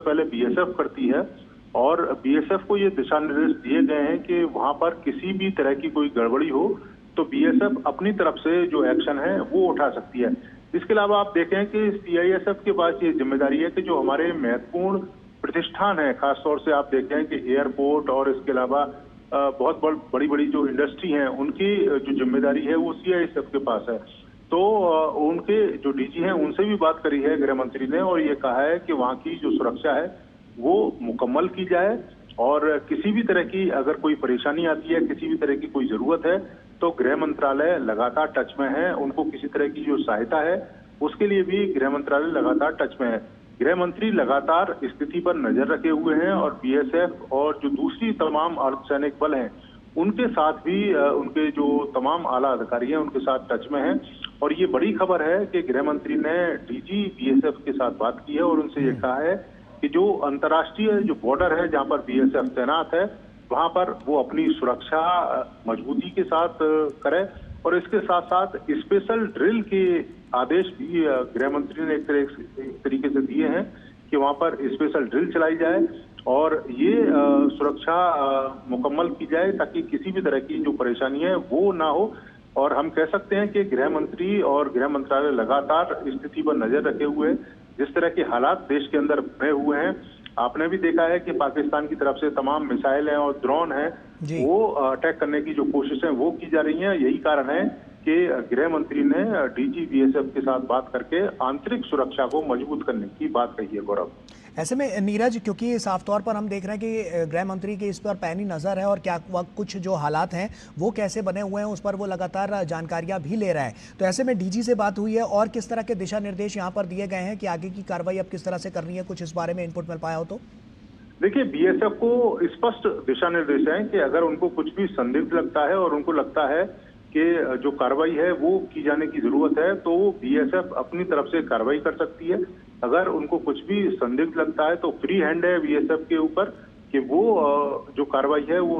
पहले बीएसएफ करती है और बीएसएफ को ये दिशा निर्देश दिए गए हैं कि वहां पर किसी भी तरह की कोई गड़बड़ी हो तो बीएसएफ अपनी तरफ से जो एक्शन है वो उठा सकती है। इसके अलावा आप देखें कि सीआईएसएफ के पास ये जिम्मेदारी है कि जो हमारे महत्वपूर्ण प्रतिष्ठान है, खासतौर से आप देखें कि एयरपोर्ट और इसके अलावा बहुत बड़ी बड़ी जो इंडस्ट्री है उनकी जो जिम्मेदारी है वो सीआईएसएफ के पास है। तो उनके जो डीजी हैं उनसे भी बात करी है गृह मंत्री ने और ये कहा है कि वहां की जो सुरक्षा है वो मुकम्मल की जाए और किसी भी तरह की अगर कोई परेशानी आती है, किसी भी तरह की कोई जरूरत है तो गृह मंत्रालय लगातार टच में है। उनको किसी तरह की जो सहायता है उसके लिए भी गृह मंत्रालय लगातार टच में है। गृह मंत्री लगातार स्थिति पर नजर रखे हुए हैं और बीएसएफ और जो दूसरी तमाम अर्धसैनिक बल हैं उनके साथ भी उनके जो तमाम आला अधिकारी हैं उनके साथ टच में हैं। और ये बड़ी खबर है कि गृह मंत्री ने डीजी बीएसएफ के साथ बात की है और उनसे ये कहा है कि जो अंतर्राष्ट्रीय जो बॉर्डर है जहां पर बीएसएफ तैनात है वहां पर वो अपनी सुरक्षा मजबूती के साथ करे और इसके साथ साथ स्पेशल ड्रिल के आदेश भी गृह मंत्री ने एक तरीके से दिए हैं कि वहां पर स्पेशल ड्रिल चलाई जाए और ये सुरक्षा मुकम्मल की जाए ताकि किसी भी तरह की जो परेशानी है वो ना हो। और हम कह सकते हैं कि गृह मंत्री और गृह मंत्रालय लगातार स्थिति पर नजर रखे हुए जिस तरह के हालात देश के अंदर बने हुए हैं। आपने भी देखा है कि पाकिस्तान की तरफ से तमाम मिसाइल हैं और ड्रोन हैं वो अटैक करने की जो कोशिशें वो की जा रही हैं। यही कारण है कि गृह मंत्री ने डीजी बीएसएफ के साथ बात करके आंतरिक सुरक्षा को मजबूत करने की बात कही है। गौरव, ऐसे में नीरज, क्योंकि साफ तौर पर हम देख रहे हैं कि गृह मंत्री की इस पर पैनी नजर है और क्या कुछ जो हालात हैं वो कैसे बने हुए हैं उस पर वो लगातार जानकारियां भी ले रहा है, तो ऐसे में डीजी से बात हुई है और किस तरह के दिशा निर्देश यहाँ पर दिए गए हैं कि आगे की कार्रवाई अब किस तरह से करनी है, कुछ इस बारे में इनपुट मिल पाया हो तो? देखिए, बीएसएफ को स्पष्ट दिशा निर्देश है कि अगर उनको कुछ भी संदिग्ध लगता है और उनको लगता है कि जो कार्रवाई है वो की जाने की जरूरत है तो बीएसएफ अपनी तरफ से कार्रवाई कर सकती है। अगर उनको कुछ भी संदिग्ध लगता है तो फ्री हैंड है बीएसएफ के ऊपर कि वो जो कार्रवाई है वो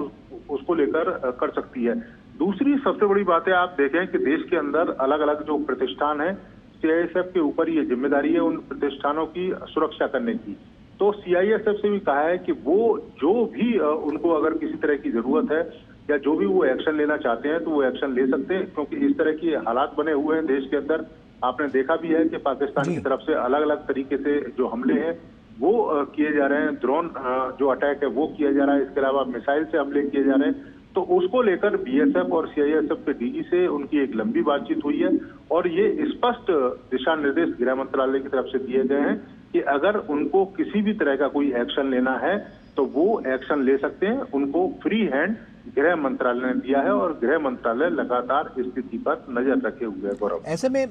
उसको लेकर कर सकती है। दूसरी सबसे बड़ी बात है, आप देखें कि देश के अंदर अलग अलग जो प्रतिष्ठान है सीआईएसएफ के ऊपर ये जिम्मेदारी है उन प्रतिष्ठानों की सुरक्षा करने की। तो सीआईएसएफ से भी कहा है कि वो जो भी उनको अगर किसी तरह की जरूरत है या जो भी वो एक्शन लेना चाहते हैं तो वो एक्शन ले सकते हैं, क्योंकि इस तरह की हालात बने हुए हैं देश के अंदर। आपने देखा भी है कि पाकिस्तान की तरफ से अलग अलग तरीके से जो हमले हैं वो किए जा रहे हैं, ड्रोन जो अटैक है वो किया जा रहा है, इसके अलावा मिसाइल से हमले किए जा रहे हैं। तो उसको लेकर बीएसएफ और सीआईएसएफ के डीजी से उनकी एक लंबी बातचीत हुई है और ये स्पष्ट दिशा निर्देश गृह मंत्रालय की तरफ से दिए गए हैं कि अगर उनको किसी भी तरह का कोई एक्शन लेना है तो वो एक्शन ले सकते हैं। उनको फ्री हैंड गृह मंत्रालय ने दिया है और गृह मंत्रालय लगातार स्थिति पर नजर रखे हुए है। गौरव, ऐसे में